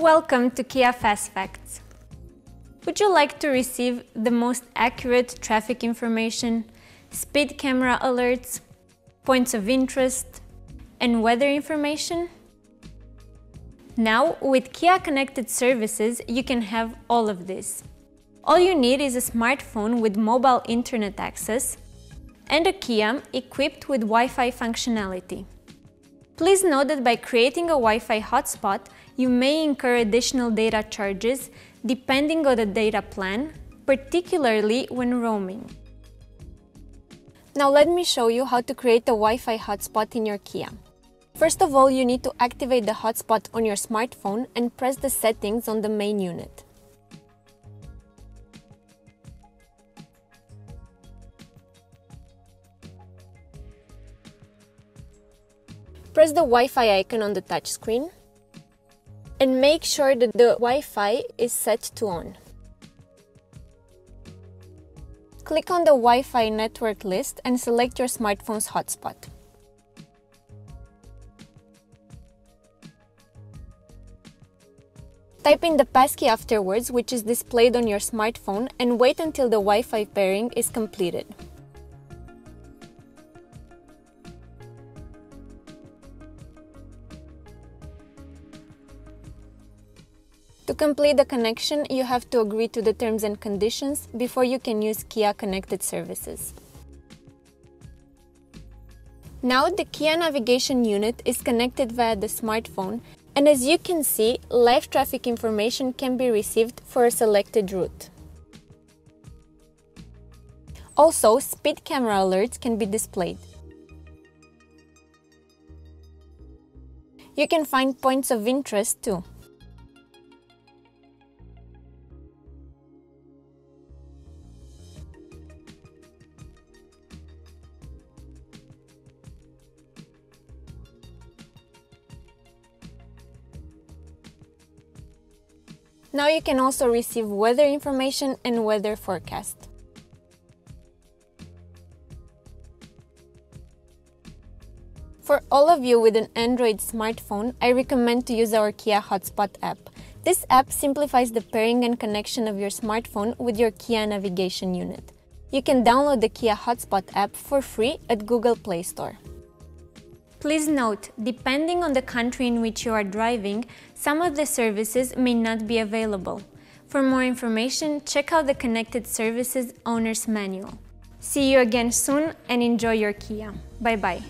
Welcome to Kia Fast Facts. Would you like to receive the most accurate traffic information, speed camera alerts, points of interest, and weather information? Now, with Kia Connected Services, you can have all of this. All you need is a smartphone with mobile internet access and a Kia equipped with Wi-Fi functionality. Please note that by creating a Wi-Fi hotspot, you may incur additional data charges depending on the data plan, particularly when roaming. Now let me show you how to create a Wi-Fi hotspot in your Kia. First of all, you need to activate the hotspot on your smartphone and press the settings on the main unit. Press the Wi-Fi icon on the touchscreen and make sure that the Wi-Fi is set to on. Click on the Wi-Fi network list and select your smartphone's hotspot. Type in the passkey afterwards, which is displayed on your smartphone, and wait until the Wi-Fi pairing is completed. To complete the connection, you have to agree to the terms and conditions before you can use Kia Connected Services. Now the Kia navigation unit is connected via the smartphone, and as you can see, live traffic information can be received for a selected route. Also, speed camera alerts can be displayed. You can find points of interest too. Now you can also receive weather information and weather forecast. For all of you with an Android smartphone, I recommend to use our Kia Hotspot app. This app simplifies the pairing and connection of your smartphone with your Kia navigation unit. You can download the Kia Hotspot app for free at Google Play Store. Please note, depending on the country in which you are driving, some of the services may not be available. For more information, check out the Connected Services Owner's Manual. See you again soon and enjoy your Kia. Bye-bye.